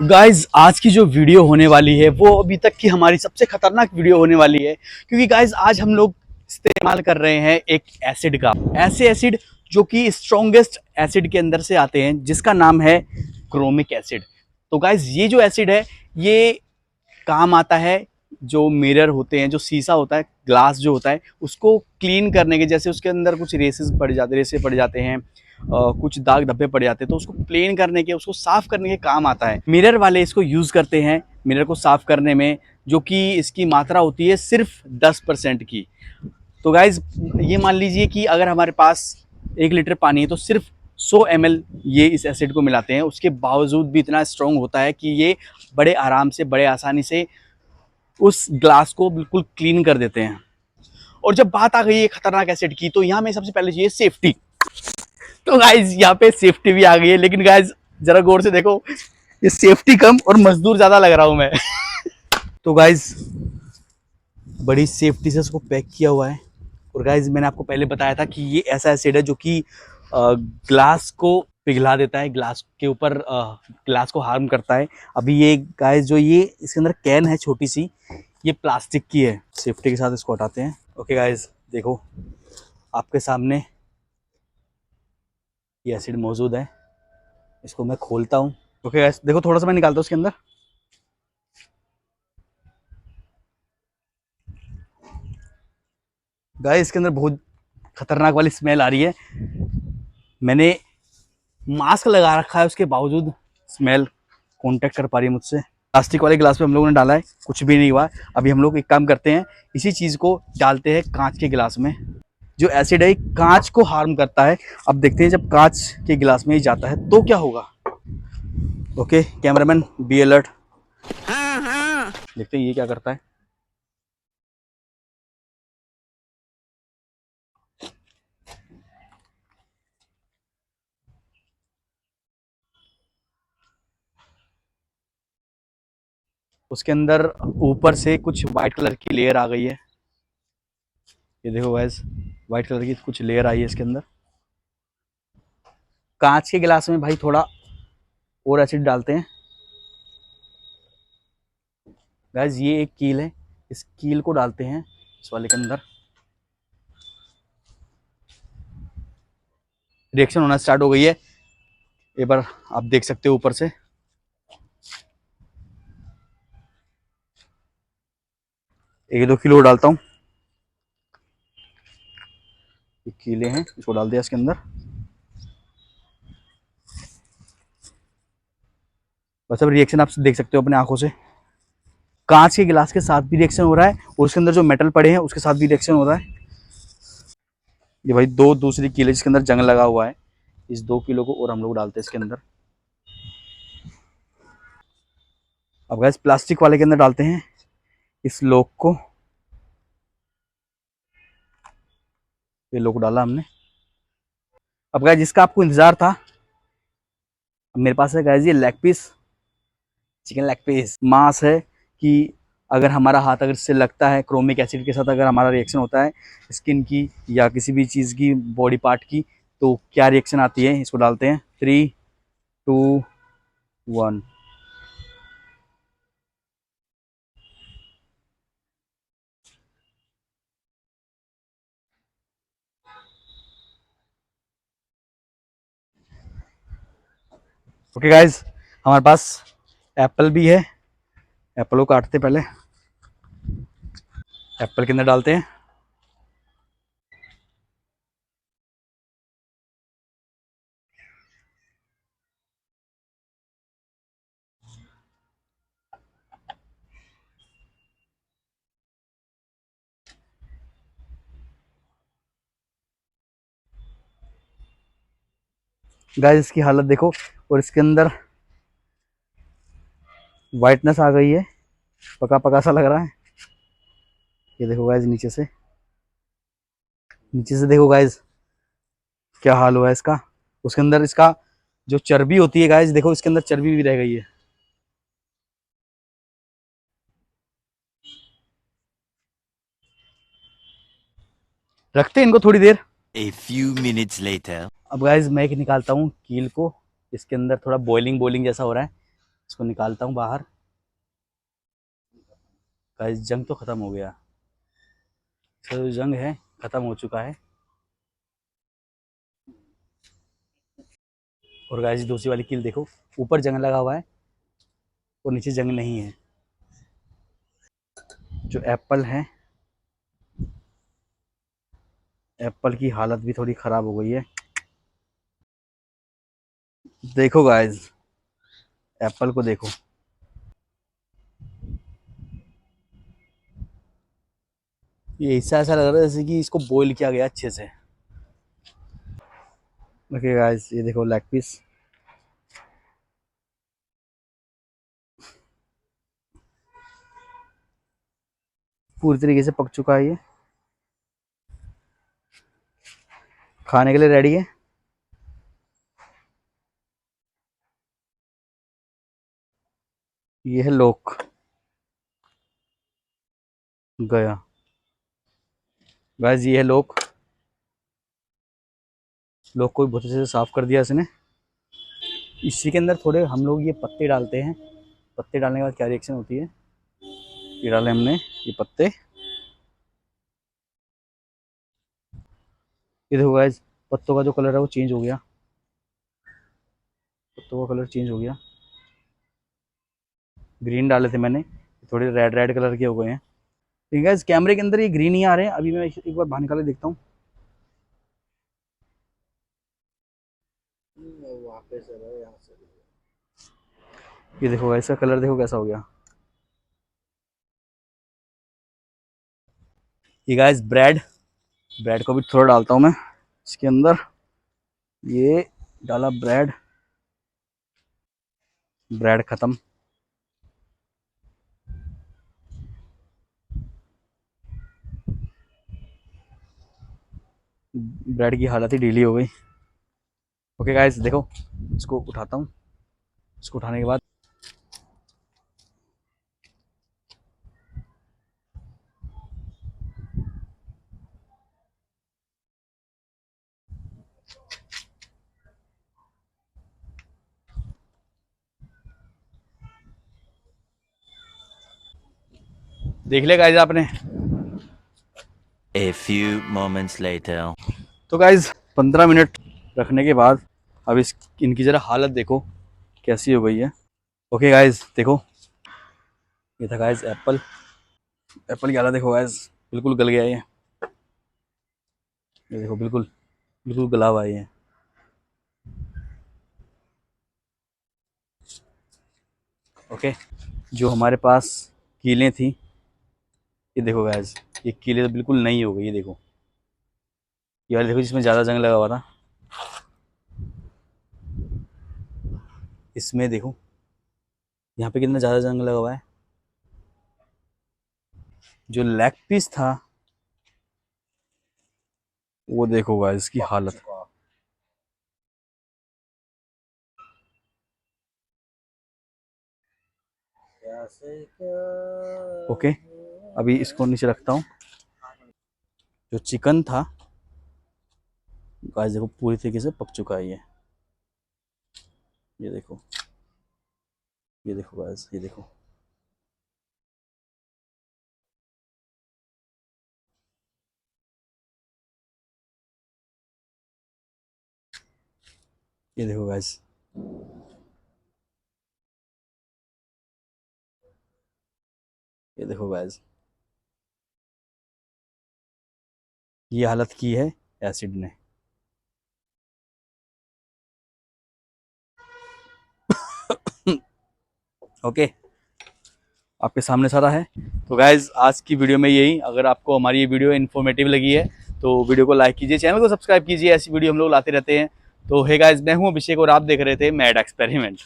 Guys आज की जो वीडियो होने वाली है वो अभी तक की हमारी सबसे खतरनाक वीडियो होने वाली है, क्योंकि गाइज आज हम लोग इस्तेमाल कर रहे हैं एक एसिड का। ऐसे एसिड जो कि स्ट्रॉन्गेस्ट एसिड के अंदर से आते हैं, जिसका नाम है क्रोमिक एसिड। तो गाइज ये जो एसिड है ये काम आता है जो मिरर होते हैं, जो शीशा होता है, ग्लास जो होता है, उसको क्लीन करने के। जैसे उसके अंदर कुछ रेसे पड़ जाते हैं, कुछ दाग धब्बे पड़ जाते हैं, तो उसको क्लीन करने के, उसको साफ करने के काम आता है। मिरर वाले इसको यूज़ करते हैं मिरर को साफ करने में, जो कि इसकी मात्रा होती है सिर्फ 10% की। तो गाइज ये मान लीजिए कि अगर हमारे पास 1 लीटर पानी है तो सिर्फ 100 ml ये इस एसिड को मिलाते हैं। उसके बावजूद भी इतना स्ट्रॉन्ग होता है कि ये बड़े आराम से, बड़े आसानी से उस ग्लास को बिल्कुल क्लीन कर देते हैं। और जब बात आ गई है खतरनाक एसिड की, तो यहाँ में सबसे पहले चाहिए सेफ्टी। तो गाइज यहाँ पे सेफ्टी भी आ गई है, लेकिन गाइज जरा गौर से देखो, ये सेफ्टी कम और मजदूर ज्यादा लग रहा हूं मैं। तो गाइज बड़ी सेफ्टी से इसको पैक किया हुआ है। और गाइज मैंने आपको पहले बताया था कि ये ऐसा एसिड है जो कि ग्लास को पिघला देता है, ग्लास के ऊपर ग्लास को हार्म करता है। अभी ये गाइज जो ये इसके अंदर कैन है छोटी सी, ये प्लास्टिक की है। सेफ्टी के साथ इसको हटाते हैं। ओके गाइज देखो, आपके सामने ये एसिड मौजूद है। इसको मैं खोलता हूँ। ओके गाइज देखो, थोड़ा सा मैं निकालता हूँ उसके अंदर। गाइज इसके अंदर बहुत खतरनाक वाली स्मेल आ रही है। मैंने मास्क लगा रखा है, उसके बावजूद स्मेल कांटेक्ट कर पा रही है मुझसे। प्लास्टिक वाले गिलास में हम लोगों ने डाला है, कुछ भी नहीं हुआ। अभी हम लोग एक काम करते हैं, इसी चीज को डालते हैं कांच के गिलास में। जो एसिड है कांच को हार्म करता है। अब देखते हैं जब कांच के गिलास में ही जाता है तो क्या होगा। Okay cameraman be alert. देखते हैं ये क्या करता है। उसके अंदर ऊपर से कुछ व्हाइट कलर की लेयर आ गई है। ये देखो गाइस, व्हाइट कलर की कुछ लेयर आई है इसके अंदर। कांच के गिलास में भाई थोड़ा और एसिड डालते हैं। गाइस ये एक कील है, इस कील को डालते हैं इस वाले के अंदर। रिएक्शन होना स्टार्ट हो गई है, एक बार आप देख सकते हो ऊपर से। 1-2 किलो डालता हूँ। ये कीले हैं, इसको डाल दिया इसके अंदर। बस अब रिएक्शन आप देख सकते हो अपने आंखों से। कांच के गिलास के साथ भी रिएक्शन हो रहा है और उसके अंदर जो मेटल पड़े हैं उसके साथ भी रिएक्शन हो रहा है। ये भाई दो दूसरी कीले जिसके अंदर जंग लगा हुआ है, इस 2 किलो को और हम लोग डालते हैं इसके अंदर। अब गैस प्लास्टिक वाले के अंदर डालते हैं इस लोक को। ये लोक डाला हमने। अब गैस जिसका आपको इंतजार था, अब मेरे पास है गैस ये leg piece, chicken leg piece. मांस है कि अगर हमारा हाथ अगर इससे लगता है क्रोमिक एसिड के साथ, अगर हमारा रिएक्शन होता है स्किन की या किसी भी चीज़ की, बॉडी पार्ट की, तो क्या रिएक्शन आती है। इसको डालते हैं 3, 2, 1। ओके गाइज हमारे पास एप्पल भी है। एप्पल को काटते पहले, एप्पल के अंदर डालते हैं। गाइस इसकी हालत देखो, और इसके अंदर वाइटनेस आ गई है, पका पका सा लग रहा है। ये देखो गाइस नीचे से, नीचे से देखो गाइस क्या हाल हुआ है इसका। उसके अंदर इसका जो चर्बी होती है गाइस, देखो इसके अंदर चर्बी भी रह गई है। रखते हैं इनको थोड़ी देर। A few minutes later. अब गाइस मैं एक निकालता हूँ कील को। इसके अंदर थोड़ा बॉइलिंग बॉइलिंग जैसा हो रहा है, इसको निकालता हूँ बाहर। गाइस जंग तो ख़त्म हो गया, इसका जो जंग है ख़त्म हो चुका है। और गाइस दूसरी वाली कील देखो, ऊपर जंग लगा हुआ है और नीचे जंग नहीं है। जो एप्पल है, एप्पल की हालत भी थोड़ी ख़राब हो गई है। देखो गाइस, एप्पल को देखो, ये ऐसा ऐसा लग रहा है जैसे कि इसको बॉईल किया गया अच्छे से। ओके गाइस, ये देखो लेग पीस। पूरी तरीके से पक चुका है, ये खाने के लिए रेडी है। ये है लोक, गया। गाइस ये है लोक, लोक को भी बहुत अच्छे से साफ कर दिया इसने। इसी के अंदर थोड़े हम लोग ये पत्ते डालते हैं। पत्ते डालने के बाद क्या रिएक्शन होती है, ये डाले हमने ये पत्ते। ये देखो गाइस, पत्तों का जो कलर है वो चेंज हो गया, पत्तों का कलर चेंज हो गया। ग्रीन डाले थे मैंने, थोड़े रेड रेड कलर के हो गए हैं। ठीक है, इस कैमरे के अंदर ये ग्रीन ही आ रहे हैं। अभी मैं एक बार बाहर निकाल के देखता हूँ। ये देखो गाइस, इसका कलर देखो कैसा हो गया। ये गाइस ब्रेड, ब्रेड को भी थोड़ा डालता हूँ मैं इसके अंदर। ये डाला ब्रेड, ब्रेड खत्म। ब्रेड की हालत ही ढीली हो गई। ओके गाइस देखो, इसको उठाता हूँ। इसको उठाने के बाद देख लिया गाइस आपने। A few moments later. तो गाइस 15 मिनट रखने के बाद अब इस इनकी ज़रा हालत देखो कैसी हो गई है। ओके गाइस देखो, ये था गाइस एप्पल। एप्पल की हालत देखो गाइस, बिल्कुल गल गया ये देखो, बिल्कुल बिल्कुल गला हुआ है ये। ओके, जो हमारे पास कीलें थी, ये देखो गाइस, ये कीले तो बिल्कुल नई हो गई। ये देखो, ये वाली देखो जिसमें ज़्यादा जंग लगा हुआ था, इसमें देखो यहाँ पे कितना ज़्यादा जंग लगा हुआ है। जो लेग पीस था वो देखो गाइस इसकी हालत। ओके, अभी इसको नीचे रखता हूँ। जो चिकन था गाइस देखो पूरी तरीके से पक चुका है ये देखो, ये देखो गाइस, ये देखो। ये देखो गाइस, ये देखो गाइस, ये हालत की है एसिड ने। ओके, आपके सामने सारा है। तो गाइज आज की वीडियो में यही। अगर आपको हमारी ये वीडियो इन्फॉर्मेटिव लगी है तो वीडियो को लाइक कीजिए, चैनल को सब्सक्राइब कीजिए, ऐसी वीडियो हम लोग लाते रहते हैं। तो हे गाइज, मैं हूँ अभिषेक और आप देख रहे थे मैड एक्सपेरिमेंट।